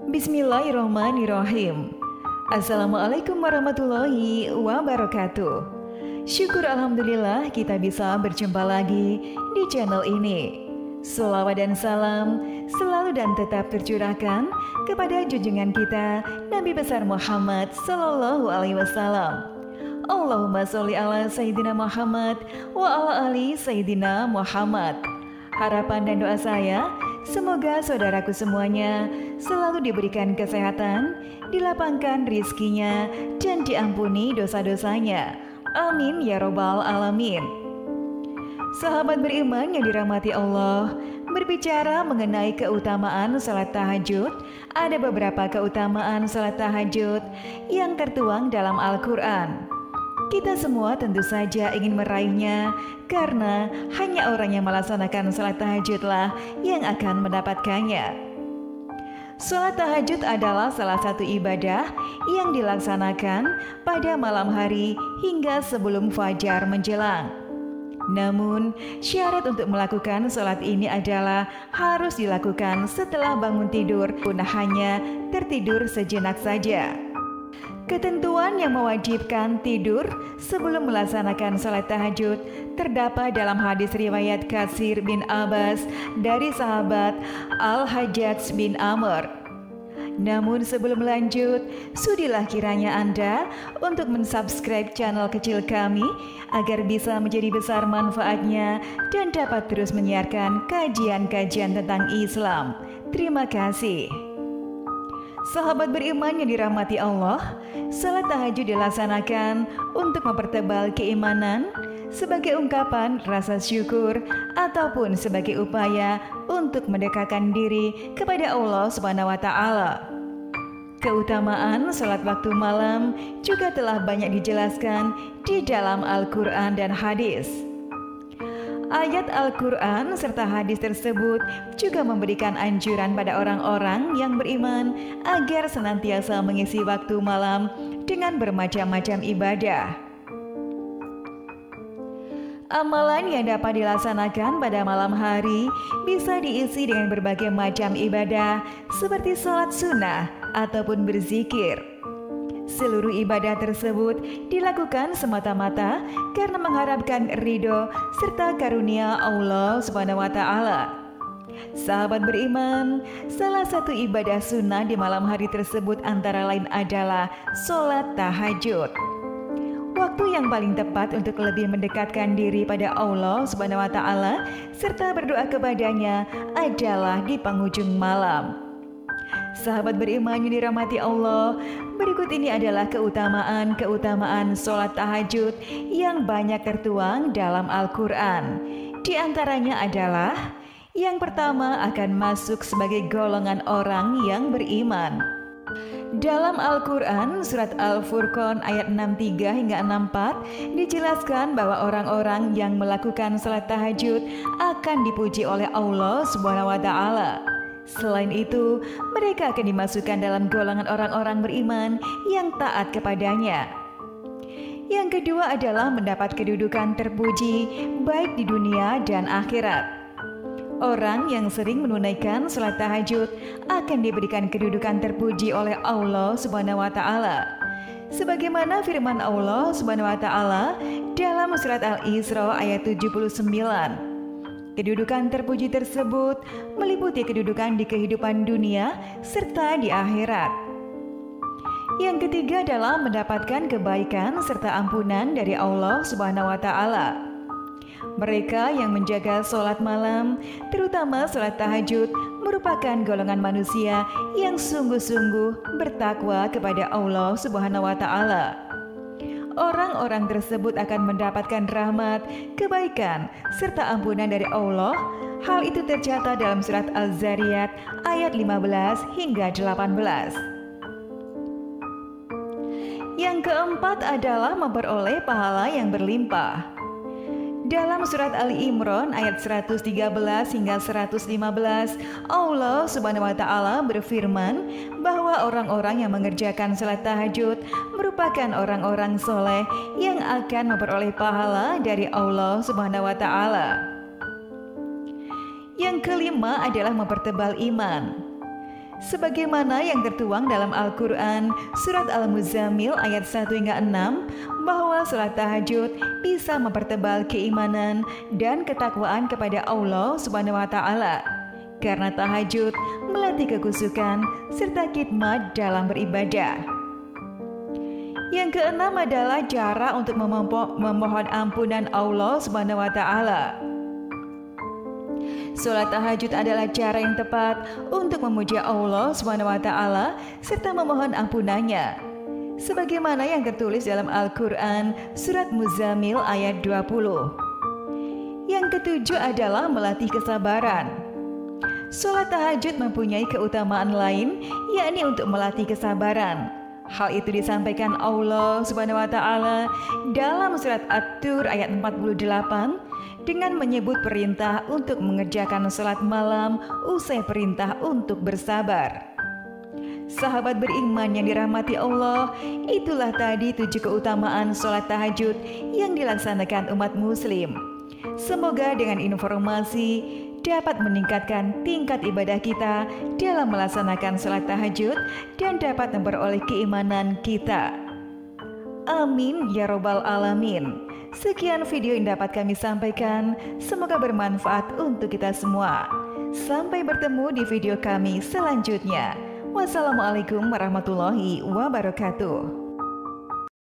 Bismillahirrahmanirrahim. Assalamualaikum warahmatullahi wabarakatuh. Syukur alhamdulillah kita bisa berjumpa lagi di channel ini. Shalawat dan salam selalu dan tetap tercurahkan kepada junjungan kita Nabi besar Muhammad Sallallahu Alaihi Wasallam. Allahumma sholli ala Sayyidina Muhammad wa ala ali Sayyidina Muhammad. Harapan dan doa saya, semoga saudaraku semuanya selalu diberikan kesehatan, dilapangkan rizkinya, dan diampuni dosa-dosanya. Amin ya robbal alamin. Sahabat beriman yang dirahmati Allah, berbicara mengenai keutamaan salat tahajud, ada beberapa keutamaan salat tahajud yang tertuang dalam Al-Quran. Kita semua tentu saja ingin meraihnya, karena hanya orang yang melaksanakan salat tahajudlah yang akan mendapatkannya. Salat tahajud adalah salah satu ibadah yang dilaksanakan pada malam hari hingga sebelum fajar menjelang. Namun, syarat untuk melakukan salat ini adalah harus dilakukan setelah bangun tidur, pun hanya tertidur sejenak saja. Ketentuan yang mewajibkan tidur sebelum melaksanakan salat tahajud terdapat dalam hadis riwayat Katsir bin Abbas dari sahabat Al-Hajjaj bin Amr. Namun sebelum lanjut, sudilah kiranya Anda untuk mensubscribe channel kecil kami agar bisa menjadi besar manfaatnya dan dapat terus menyiarkan kajian-kajian tentang Islam. Terima kasih. Sahabat beriman yang dirahmati Allah, salat tahajud dilaksanakan untuk mempertebal keimanan, sebagai ungkapan rasa syukur, ataupun sebagai upaya untuk mendekatkan diri kepada Allah Subhanahu wa Ta'ala. Keutamaan salat waktu malam juga telah banyak dijelaskan di dalam Al-Quran dan hadis. Ayat Al-Quran serta hadis tersebut juga memberikan anjuran pada orang-orang yang beriman agar senantiasa mengisi waktu malam dengan bermacam-macam ibadah. Amalan yang dapat dilaksanakan pada malam hari bisa diisi dengan berbagai macam ibadah seperti salat sunnah ataupun berzikir. Seluruh ibadah tersebut dilakukan semata-mata karena mengharapkan ridho serta karunia Allah Subhanahu wa Ta'ala. Sahabat beriman, salah satu ibadah sunnah di malam hari tersebut antara lain adalah sholat tahajud. Waktu yang paling tepat untuk lebih mendekatkan diri pada Allah Subhanahu wa Ta'ala serta berdoa kepadanya adalah di penghujung malam. Sahabat beriman yang dirahmati Allah, berikut ini adalah keutamaan sholat tahajud yang banyak tertuang dalam Al-Quran. Di antaranya adalah, yang pertama akan masuk sebagai golongan orang yang beriman. Dalam Al-Quran, surat Al-Furqan ayat 63 hingga 64 dijelaskan bahwa orang-orang yang melakukan sholat tahajud akan dipuji oleh Allah Subhanahu wa Ta'ala. Selain itu, mereka akan dimasukkan dalam golongan orang-orang beriman yang taat kepadanya. Yang kedua adalah mendapat kedudukan terpuji baik di dunia dan akhirat. Orang yang sering menunaikan salat tahajud akan diberikan kedudukan terpuji oleh Allah Subhanahu wa Ta'ala. Sebagaimana firman Allah Subhanahu wa Ta'ala dalam surat Al-Isra ayat 79. Kedudukan terpuji tersebut meliputi kedudukan di kehidupan dunia serta di akhirat. Yang ketiga adalah mendapatkan kebaikan serta ampunan dari Allah Subhanahu wa Ta'ala. Mereka yang menjaga sholat malam, terutama sholat tahajud, merupakan golongan manusia yang sungguh-sungguh bertakwa kepada Allah Subhanahu wa Ta'ala. Orang-orang tersebut akan mendapatkan rahmat, kebaikan, serta ampunan dari Allah. Hal itu tercatat dalam surat Al-Zariyat ayat 15 hingga 18. Yang keempat adalah memperoleh pahala yang berlimpah. Dalam surat Ali Imran ayat 113 hingga 115, Allah Subhanahu wa Ta'ala berfirman bahwa orang-orang yang mengerjakan salat tahajud merupakan orang-orang soleh yang akan memperoleh pahala dari Allah Subhanahu wa Ta'ala. Yang kelima adalah mempertebal iman. Sebagaimana yang tertuang dalam Al-Quran Surat Al-Muzammil ayat 1 hingga 6, bahwa sholat tahajud bisa mempertebal keimanan dan ketakwaan kepada Allah Subhanahu wa Ta'ala. Karena tahajud melatih kekusukan serta khidmat dalam beribadah. Yang keenam adalah cara untuk memohon ampunan Allah Subhanahu wa Ta'ala. Sholat tahajud adalah cara yang tepat untuk memuja Allah Subhanahu wa Ta'ala serta memohon ampunannya. Sebagaimana yang tertulis dalam Al-Quran Surat Muzammil ayat 20. Yang ketujuh adalah melatih kesabaran. Sholat tahajud mempunyai keutamaan lain, yakni untuk melatih kesabaran. Hal itu disampaikan Allah Subhanahu wa Ta'ala dalam surat At-Tur ayat 48 dengan menyebut perintah untuk mengerjakan sholat malam usai perintah untuk bersabar. Sahabat beriman yang dirahmati Allah, itulah tadi 7 keutamaan sholat tahajud yang dilaksanakan umat muslim. Semoga dengan informasi dapat meningkatkan tingkat ibadah kita dalam melaksanakan sholat tahajud dan dapat memperoleh keimanan kita. Amin ya robbal alamin. Sekian video yang dapat kami sampaikan, semoga bermanfaat untuk kita semua. Sampai bertemu di video kami selanjutnya. Wassalamualaikum warahmatullahi wabarakatuh.